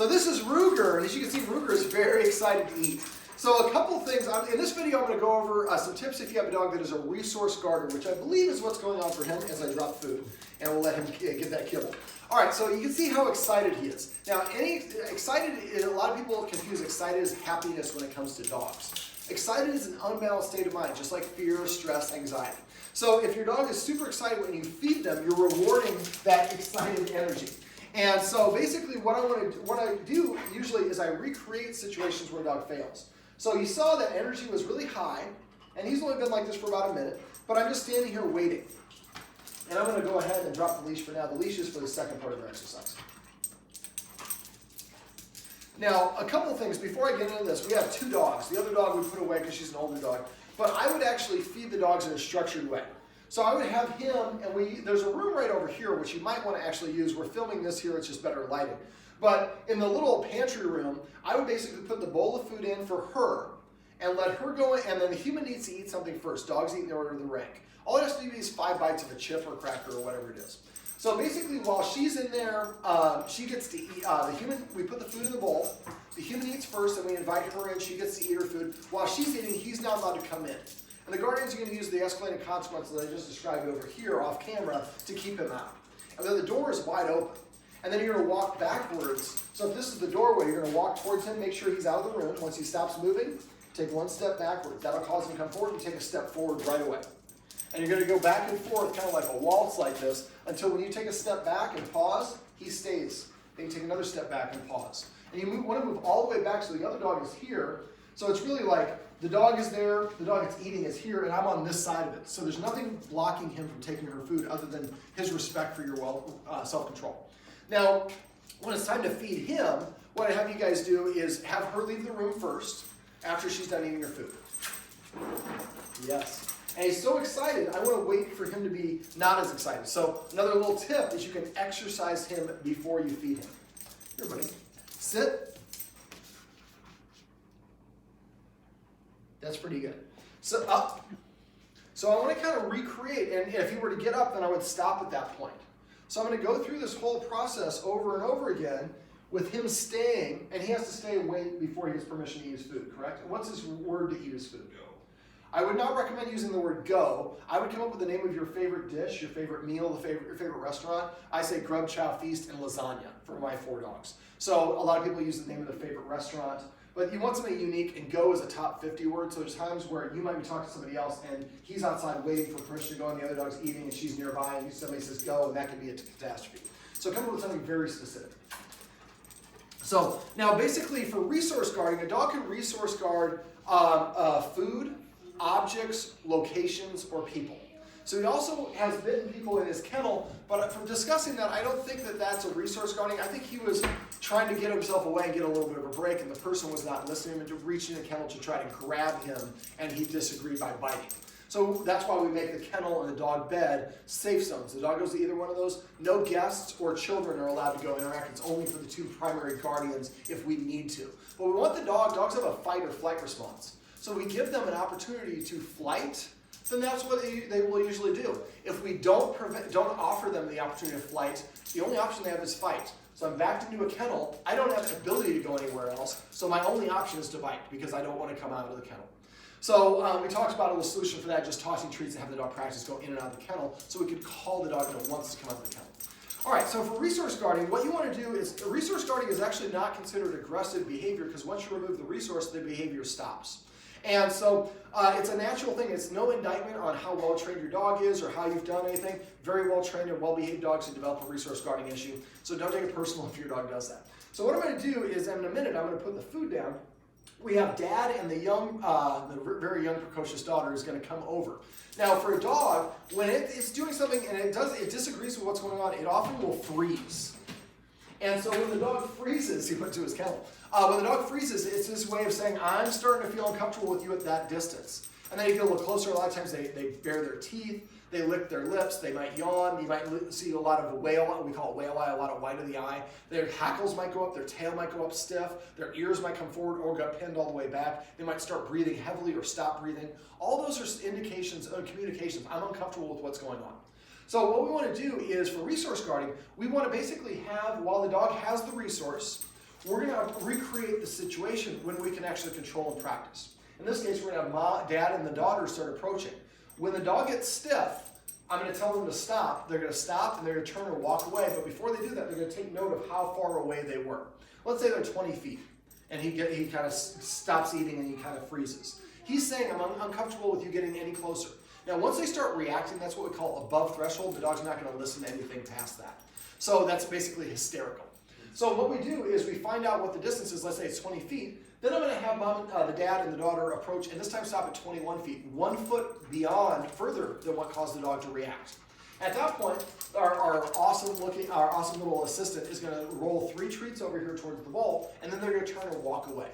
So this is Ruger, and as you can see, Ruger is very excited to eat. So a couple things, in this video I'm going to go over some tips if you have a dog that is a resource guarder, which I believe is what's going on for him as I drop food, and we'll let him get that kibble. All right, so you can see how excited he is. Now, a lot of people confuse excited as happiness when it comes to dogs. Excited is an unbalanced state of mind, just like fear, stress, anxiety. So if your dog is super excited when you feed them, you're rewarding that excited energy. And so basically what I do usually is I recreate situations where a dog fails. So you saw that energy was really high, and he's only been like this for about a minute, but I'm just standing here waiting. And I'm going to go ahead and drop the leash for now. The leash is for the second part of our exercise. Now, a couple things before I get into this. We have two dogs. The other dog we put away because she's an older dog. But I would actually feed the dogs in a structured way. So I would have him, and there's a room right over here, which you might want to actually use. We're filming this here, it's just better lighting. But in the little pantry room, I would basically put the bowl of food in for her, and let her go in, and then the human needs to eat something first. Dogs eat in the order of the rank. All it has to do is 5 bites of a chip or cracker or whatever it is. So basically, while she's in there, she gets to eat, we put the food in the bowl, the human eats first, and we invite her in, she gets to eat her food. While she's eating, he's not allowed to come in. And the guardians are going to use the escalating consequences that I just described over here off camera to keep him out. And then the door is wide open. And then you're going to walk backwards. So if this is the doorway, you're going to walk towards him, make sure he's out of the room. Once he stops moving, take one step backward. That'll cause him to come forward and take a step forward right away. And you're going to go back and forth kind of like a waltz like this until when you take a step back and pause, he stays. Then you take another step back and pause. And you want to move all the way back so the other dog is here. So it's really like the dog is there, the dog that's eating is here, and I'm on this side of it. So there's nothing blocking him from taking her food other than his respect for your self-control. Now, when it's time to feed him, what I have you guys do is have her leave the room first after she's done eating her food. Yes. And he's so excited, I want to wait for him to be not as excited. So another little tip is you can exercise him before you feed him. Here, buddy. Sit. That's pretty good. So up. So I want to kind of recreate, and if he were to get up, then I would stop at that point. So I'm going to go through this whole process over and over again with him staying, and he has to stay awake before he gets permission to eat his food, correct? And what's his word to eat his food? Go. I would not recommend using the word go. I would come up with the name of your favorite dish, your favorite meal, your favorite restaurant. I say grub, chow, feast, and lasagna for my 4 dogs. So a lot of people use the name of their favorite restaurant. But you want something unique, and go is a top 50 word, so there's times where you might be talking to somebody else, and he's outside waiting for permission to go, and the other dog's eating, and she's nearby, and somebody says go, and that can be a catastrophe. So come up with something very specific. So now basically for resource guarding, a dog can resource guard food, objects, locations, or people. So he also has bitten people in his kennel, but from discussing that, I don't think that that's a resource guarding. I think he was trying to get himself away and get a little bit of a break, and the person was not listening to reach in the kennel to try to grab him, and he disagreed by biting. So that's why we make the kennel and the dog bed safe zones. The dog goes to either one of those. No guests or children are allowed to go interact. It's only for the 2 primary guardians if we need to. But we want dogs have a fight or flight response. So we give them an opportunity to flight, then that's what they will usually do. If we don't offer them the opportunity of flight, the only option they have is fight. So I'm backed into a kennel. I don't have the ability to go anywhere else, so my only option is to bite because I don't want to come out of the kennel. So we talked about a little solution for that, just tossing treats and have the dog practice go in and out of the kennel so we could call the dog when it wants to come out of the kennel. All right, so for resource guarding, what you want to do is, resource guarding is actually not considered aggressive behavior because once you remove the resource, the behavior stops. And so it's a natural thing. It's no indictment on how well trained your dog is or how you've done anything. Very well trained and well behaved dogs who develop a resource guarding issue. So don't take it personal if your dog does that. So what I'm going to do is in a minute, I'm going to put the food down. We have dad and the very young precocious daughter is going to come over. Now for a dog, when it's doing something and it disagrees with what's going on, it often will freeze. And so when the dog freezes, he went to his kennel. When the dog freezes, it's his way of saying, I'm starting to feel uncomfortable with you at that distance. And then you get a little closer. A lot of times they bare their teeth, they lick their lips, they might yawn. You might see a lot of whale, we call it whale eye, a lot of white of the eye. Their hackles might go up, their tail might go up stiff, their ears might come forward or get pinned all the way back. They might start breathing heavily or stop breathing. All those are indications of communications. I'm uncomfortable with what's going on. So what we want to do is, for resource guarding, we want to basically have, while the dog has the resource, we're going to recreate the situation when we can actually control and practice. In this case, we're going to have mom, dad, and the daughter start approaching. When the dog gets stiff, I'm going to tell them to stop. They're going to stop and they're going to turn or walk away. But before they do that, they're going to take note of how far away they were. Let's say they're 20 feet and he kind of stops eating and he kind of freezes. He's saying, I'm uncomfortable with you getting any closer. Now, once they start reacting, that's what we call above threshold. The dog's not going to listen to anything past that. So that's basically hysterical. So what we do is we find out what the distance is. Let's say it's 20 feet. Then I'm going to have the dad and the daughter approach, and this time stop at 21 feet, 1 foot beyond, further than what caused the dog to react. At that point, our awesome little assistant is going to roll 3 treats over here towards the bowl, and then they're going to turn and walk away.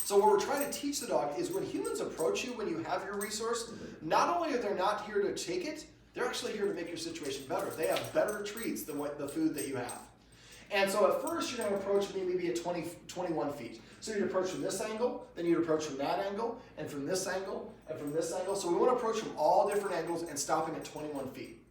So what we're trying to teach the dog is when humans approach you, when you have your resource, not only are they not here to take it, they're actually here to make your situation better. They have better treats than the food that you have. And so at first, you're going to approach me maybe at 21 feet. So you'd approach from this angle, then you'd approach from that angle, and from this angle, and from this angle. So we want to approach from all different angles and stopping at 21 feet.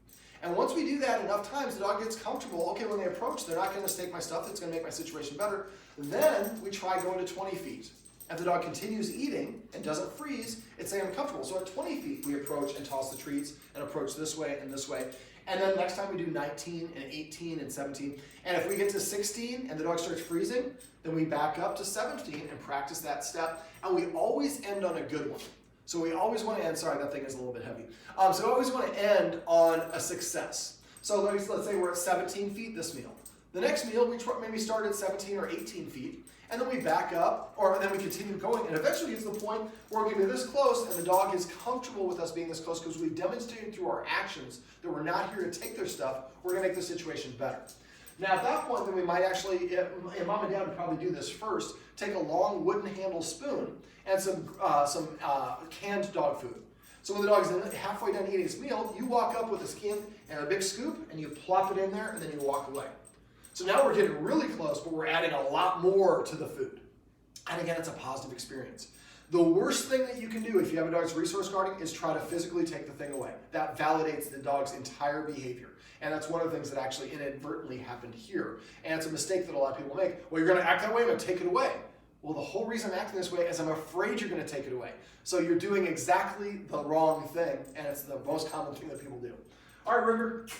And once we do that enough times, the dog gets comfortable. Okay, when they approach, they're not going to stake my stuff. That's going to make my situation better. Then we try going to 20 feet. If the dog continues eating and doesn't freeze, it's saying I'm comfortable. So at 20 feet, we approach and toss the treats and approach this way and this way. And then next time we do 19 and 18 and 17. And if we get to 16 and the dog starts freezing, then we back up to 17 and practice that step. And we always end on a good one. So we always want to end, sorry, that thing is a little bit heavy. So we always want to end on a success. So let's say we're at 17 feet this meal. The next meal, we maybe start at 17 or 18 feet. And then we back up, or then we continue going, and eventually get to the point where we're going to be this close, and the dog is comfortable with us being this close because we've demonstrated through our actions that we're not here to take their stuff. We're going to make the situation better. Now, at that point, then we might actually, and mom and dad would probably do this first, take a long wooden handle spoon and some canned dog food. So when the dog is halfway done eating his meal, you walk up with a skin and a big scoop, and you plop it in there, and then you walk away. So now we're getting really close, but we're adding a lot more to the food. And again, it's a positive experience. The worst thing that you can do if you have a dog's resource guarding is try to physically take the thing away. That validates the dog's entire behavior. And that's one of the things that actually inadvertently happened here. And it's a mistake that a lot of people make. Well, you're going to act that way, I'm going to take it away. Well, the whole reason I'm acting this way is I'm afraid you're going to take it away. So you're doing exactly the wrong thing, and it's the most common thing that people do. All right, Ruger.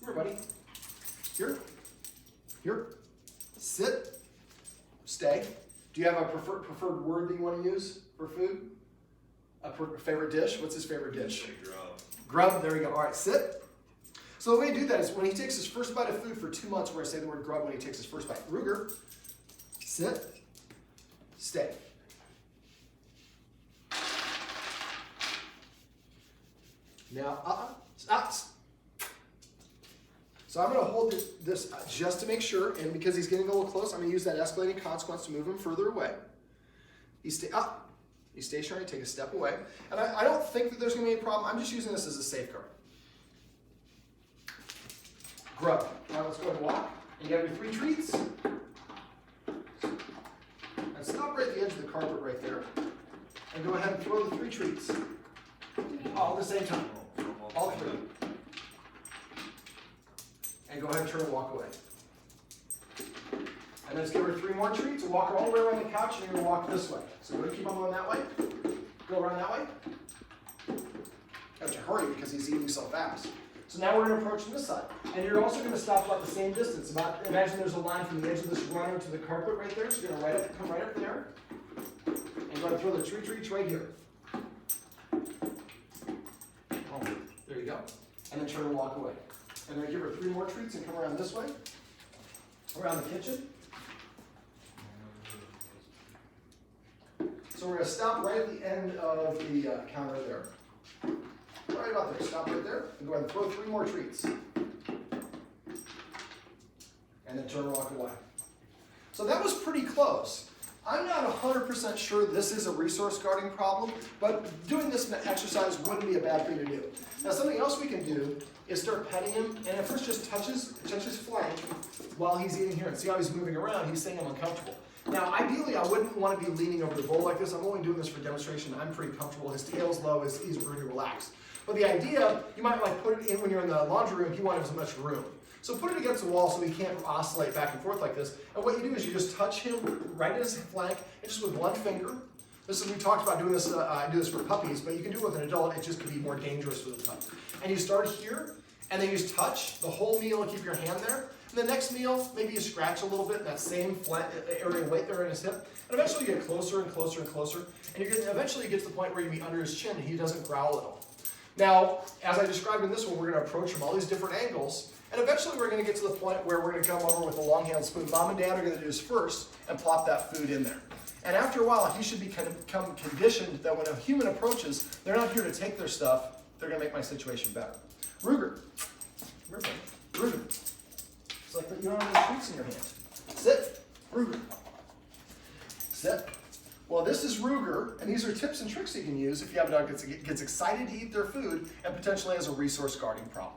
Here, buddy. Here, sit, stay. Do you have a preferred word that you want to use for food? A favorite dish? What's his favorite dish? Grub. Grub, there we go. All right, sit. So the way to do that is when he takes his first bite of food for 2 months, we're going to say the word grub when he takes his first bite. Ruger, sit, stay. Now, stop. So I'm going to hold this just to make sure, and because he's getting a little close, I'm going to use that escalating consequence to move him further away. You stay up. You stationary, take a step away. And I don't think that there's going to be any problem. I'm just using this as a safeguard. Grub. Now let's go ahead and walk. And you have your 3 treats. And stop right at the edge of the carpet right there. And go ahead and throw the 3 treats. All at the same time. All 3. And go ahead and turn and walk away. And then just give her 3 more treats and walk her all the way around the couch, and you're going to walk this way. So we're going to keep on going that way. Go around that way. Have to hurry because he's eating so fast. So now we're going to approach from this side. And you're also going to stop about the same distance. Imagine there's a line from the edge of this runner to the carpet right there. So you're going to come right up there. And go ahead and throw the treats right here. Oh, there you go. And then turn and walk away. And then give her 3 more treats and come around this way, around the kitchen. So we're going to stop right at the end of the counter there. Right about there. Stop right there. And go ahead and throw 3 more treats. And then turn and walk away. So that was pretty close. I'm not 100% sure this is a resource guarding problem, but doing this exercise wouldn't be a bad thing to do. Now something else we can do is start petting him, and at first just touch his flank while he's eating here, and see how he's moving around. He's saying I'm uncomfortable. Now ideally I wouldn't want to be leaning over the bowl like this. I'm only doing this for demonstration. I'm pretty comfortable. His tail's low, he's pretty relaxed. But the idea, you might like put it in when you're in the laundry room, he won't have as much room. So put it against the wall so he can't oscillate back and forth like this. And what you do is you just touch him right at his flank, and just with one finger. This is, we talked about doing this, I do this for puppies, but you can do it with an adult, it just can be more dangerous with a puppy. And you start here, and then you just touch the whole meal and keep your hand there. And the next meal, maybe you scratch a little bit in that same flat area of weight there in his hip. And eventually you get closer and closer and closer. And eventually you get to the point where you be under his chin and he doesn't growl at all. Now, as I described in this one, we're going to approach from all these different angles. And eventually we're going to get to the point where we're going to come over with a long-handled spoon. Mom and Dad are going to do this first and plop that food in there. And after a while, he should become conditioned that when a human approaches, they're not here to take their stuff, they're going to make my situation better. Ruger. Ruger. It's like you don't have any treats in your hand. Sit. Ruger. Sit. Well, this is Ruger, and these are tips and tricks you can use if you have a dog that gets excited to eat their food and potentially has a resource guarding problem.